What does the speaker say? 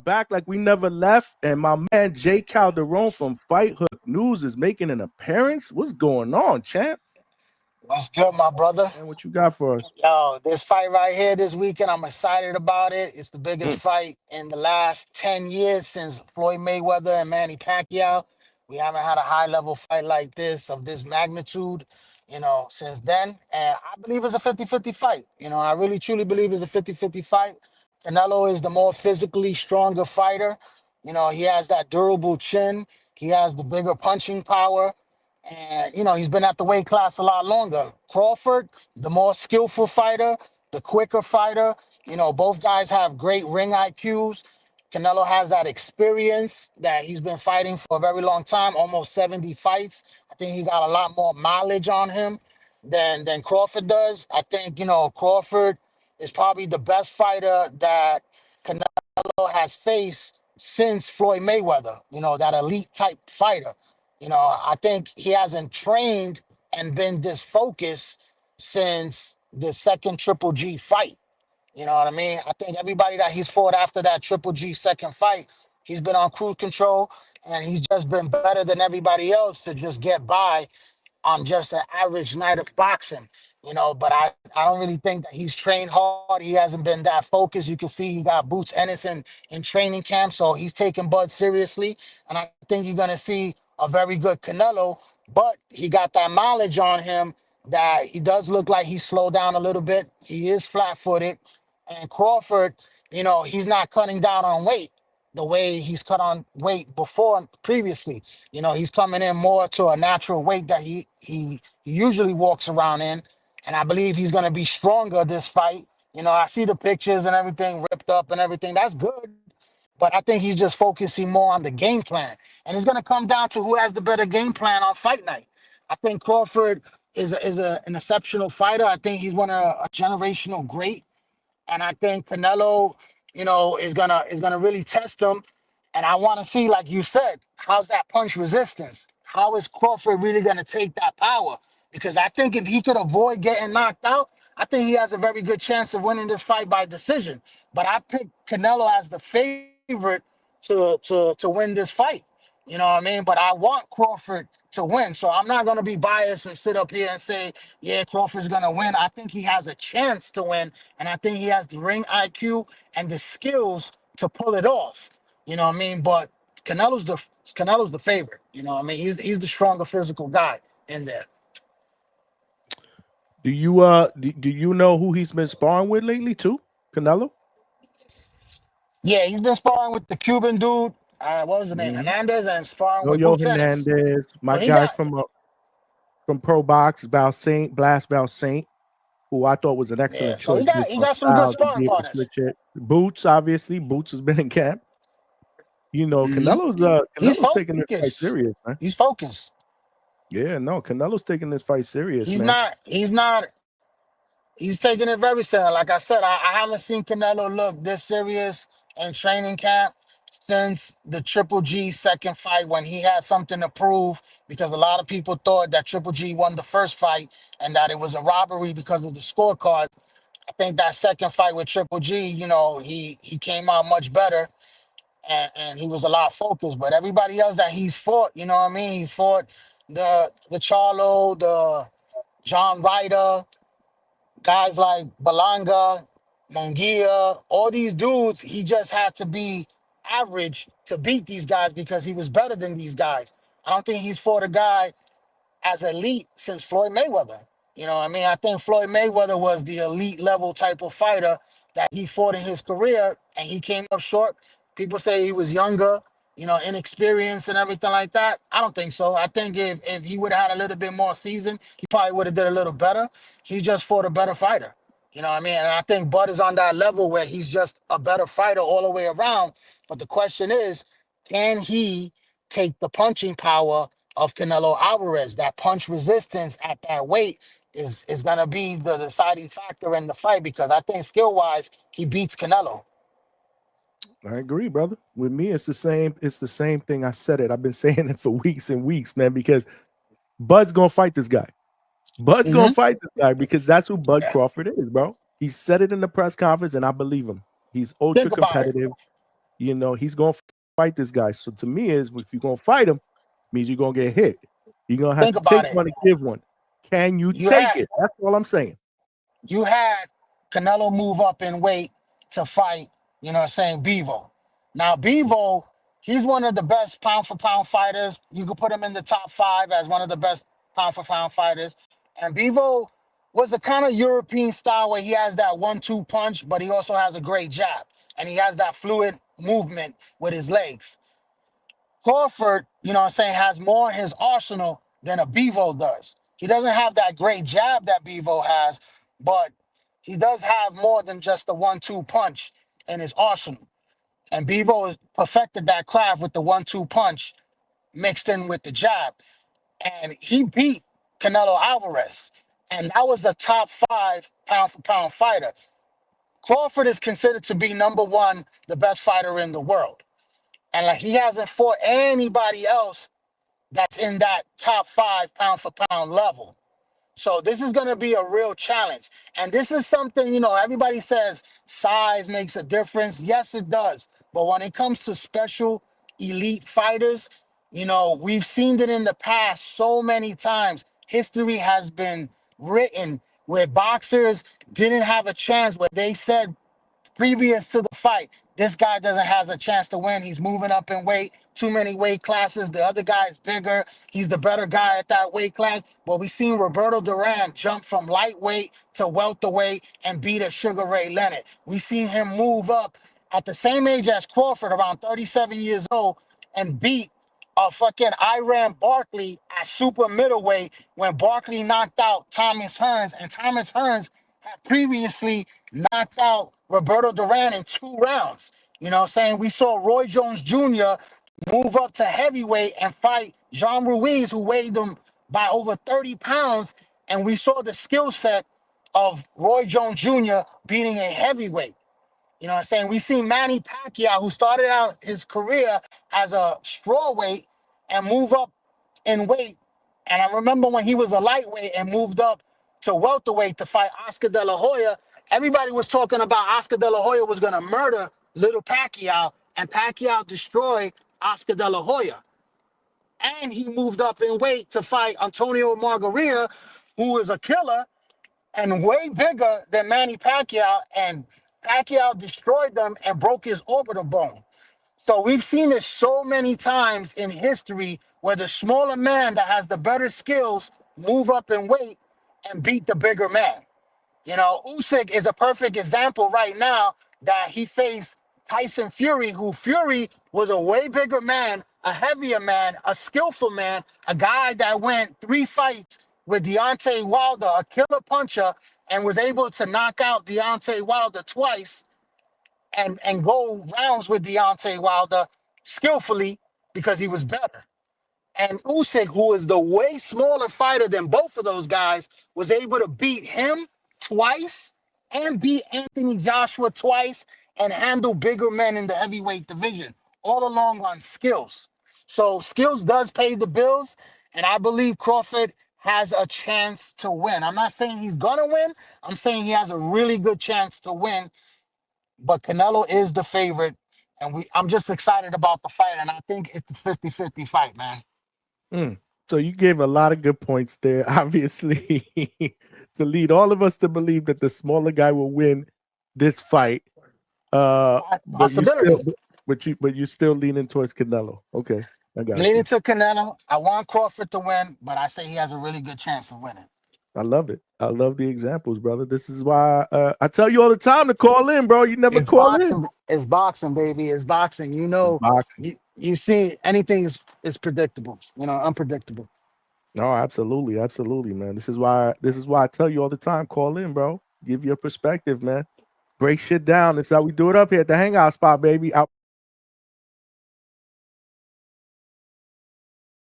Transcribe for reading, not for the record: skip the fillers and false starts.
back like we never left, and my man Jay Calderon from Fight Hook News is making an appearance. What's going on, champ? What's good, my brother? And what you got for us? Yo, this fight right here this weekend, I'm excited about it. It's the biggest Mm. fight in the last 10 years since Floyd Mayweather and Manny Pacquiao. We haven't had a high level fight like this of this magnitude, since then. And I believe it's a 50-50 fight. I really truly believe it's a 50-50 fight. Canelo is the more physically stronger fighter. He has that durable chin, he has the bigger punching power. And he's been at the weight class a lot longer. Crawford, the more skillful fighter, the quicker fighter. Both guys have great ring IQs. Canelo has that experience that he's been fighting for a very long time, almost 70 fights. I think he got a lot more mileage on him than Crawford does. I think, Crawford is probably the best fighter that Canelo has faced since Floyd Mayweather, that elite type fighter. I think he hasn't trained and been this focused since the second Triple G fight. You know what I mean? I think everybody that he's fought after that Triple G second fight, he's been on cruise control and he's just been better than everybody else to just get by on just an average night of boxing. But I don't really think that he's trained hard. He hasn't been that focused. You can see he got Boots Ennis in training camp, so he's taking Bud seriously. And I think you're gonna see a very good Canelo, but he got that mileage on him that he does look like he's slowed down a little bit. He is flat-footed. And Crawford, he's not cutting down on weight the way he's cut on weight before previously. He's coming in more to a natural weight that he usually walks around in. And I believe he's going to be stronger this fight. I see the pictures and everything ripped up and everything. That's good. But I think he's just focusing more on the game plan. And it's going to come down to who has the better game plan on fight night. I think Crawford is an exceptional fighter. I think he's one of a generational great, and I think Canelo, is gonna really test him. And I want to see, like you said, how's that punch resistance? How is Crawford really gonna take that power? Because I think if he could avoid getting knocked out, I think he has a very good chance of winning this fight by decision. But I picked Canelo as the favorite to win this fight. You know what I mean? But I want Crawford to win. So I'm not gonna be biased and sit up here and say, yeah, Crawford's gonna win. I think he has a chance to win, and I think he has the ring IQ and the skills to pull it off. You know what I mean? But Canelo's the favorite. You know what I mean? He's the stronger physical guy in there. Do you know who he's been sparring with lately too? Canelo? Yeah, he's been sparring with the Cuban dude. What was his name? Hmm. Hernandez, and sparring with Yo Boots Ennis. Hernandez, So my he guy got from Pro Box, Val Saint, Blast Val Saint, who I thought was an yeah. excellent So he choice got based he on got some good style to sparring be able to partners. switch it. Boots, obviously, Boots has been in camp. Hmm He's Canelo's taking this fight focused. serious, man. He's focused. Yeah, no, Canelo's taking this fight serious, He's man. not. He's not. He's taking it very serious. Like I said, I haven't seen Canelo look this serious in training camp since the Triple G second fight when he had something to prove because a lot of people thought that Triple G won the first fight and that it was a robbery because of the scorecard. I think that second fight with Triple G, he came out much better and he was a lot focused. But everybody else that he's fought, you know what I mean? He's fought the Charlo, the John Ryder, guys like Balanga, Munguia, all these dudes, he just had to be average to beat these guys because he was better than these guys. I don't think he's fought a guy as elite since Floyd Mayweather. You know what I mean? I think Floyd Mayweather was the elite level type of fighter that he fought in his career and he came up short. People say he was younger, inexperienced and everything like that. I don't think so. I think if he would have had a little bit more season, he probably would have did a little better. He just fought a better fighter. You know what I mean? And I think Bud is on that level where he's just a better fighter all the way around. But the question is, can he take the punching power of Canelo Alvarez? That punch resistance at that weight is gonna be the deciding factor in the fight because I think skill wise he beats Canelo. I agree, brother. With me, it's the same. It's the same thing. I said it. I've been saying it for weeks and weeks, man. Because Bud's gonna fight this guy. Bud's gonna Hmm fight this guy because that's who Bud Yeah. Crawford is, bro. He said it in the press conference, and I believe him. He's ultra Think about it. competitive. you know, he's gonna fight this guy. So to me, is if you're gonna fight him, means you're gonna get hit. You're gonna have Think to about take it. one and give one. Can you You take had it? That's all I'm saying. you had Canelo move up in weight to fight, you know what I'm saying, Bevo. Now, Bevo, he's one of the best pound for pound fighters. You could put him in the top 5 as one of the best pound for pound fighters. And Bevo was the kind of European style where he has that 1-2 punch, but he also has a great jab. And he has that fluid movement with his legs. Crawford, you know what I'm saying, has more in his arsenal than a Bevo does. He doesn't have that great jab that Bevo has, but he does have more than just the 1-2 punch in his arsenal. And Bevo has perfected that craft with the 1-2 punch mixed in with the jab. And he beat Canelo Alvarez. And that was a top 5 pound for pound fighter. Crawford is considered to be number 1, the best fighter in the world. And like he hasn't fought anybody else that's in that top 5 pound for pound level. So this is going to be a real challenge. And this is something, you know, everybody says size makes a difference. Yes, it does. But when it comes to special elite fighters, you know, we've seen it in the past so many times. History has been written where boxers didn't have a chance, where they said previous to the fight, this guy doesn't have a chance to win. He's moving up in weight, too many weight classes. The other guy is bigger. He's the better guy at that weight class. But we've seen Roberto Duran jump from lightweight to welterweight and beat a Sugar Ray Leonard. We've seen him move up at the same age as Crawford, around 37 years old, and beat fucking Iran Barkley at super middleweight when Barkley knocked out Thomas Hearns, and Thomas Hearns had previously knocked out Roberto Duran in 2 rounds. You know what I'm saying? We saw Roy Jones Jr. move up to heavyweight and fight Jean Ruiz, who weighed him by over 30 pounds. And we saw the skill set of Roy Jones Jr. beating a heavyweight. You know what I'm saying? We see Manny Pacquiao, who started out his career as a strawweight and move up in weight. And I remember when he was a lightweight and moved up to welterweight to fight Oscar De La Hoya. Everybody was talking about Oscar De La Hoya was going to murder little Pacquiao, and Pacquiao destroyed Oscar De La Hoya. And he moved up in weight to fight Antonio Margarita, who is a killer and way bigger than Manny Pacquiao, and Pacquiao destroyed them and broke his orbital bone. So we've seen this so many times in history where the smaller man that has the better skills move up in weight and beat the bigger man. You know, Usyk is a perfect example right now that he faced Tyson Fury, who Fury was a way bigger man, a heavier man, a skillful man, a guy that went 3 fights with Deontay Wilder, a killer puncher, and was able to knock out Deontay Wilder twice and go rounds with Deontay Wilder skillfully because he was better. And Usyk, who is the way smaller fighter than both of those guys, was able to beat him twice and beat Anthony Joshua twice and handle bigger men in the heavyweight division, all along on skills. So skills does pay the bills, and I believe Crawford has a chance to win. I'm not saying he's gonna win. I'm saying he has a really good chance to win, but Canelo is the favorite, and I'm just excited about the fight, and I think it's the 50-50 fight, man. So you gave a lot of good points there, obviously, to lead all of us to believe that the smaller guy will win this fight. But Possibility. you're still leaning towards Canelo. Okay, I got I'm leaning you. to Canelo. I want Crawford to win, but I say he has a really good chance of winning. I love it. I love the examples, brother. This is why I tell you all the time to call in, bro. You never It's call in. boxing. It's boxing, baby. It's boxing. You know, Boxing. you see anything is predictable. You know, unpredictable. No, absolutely, absolutely, man. This is why I tell you all the time, call in, bro. Give your perspective, man. Break shit down. That's how we do it up here at the Hangout spot, baby. Out.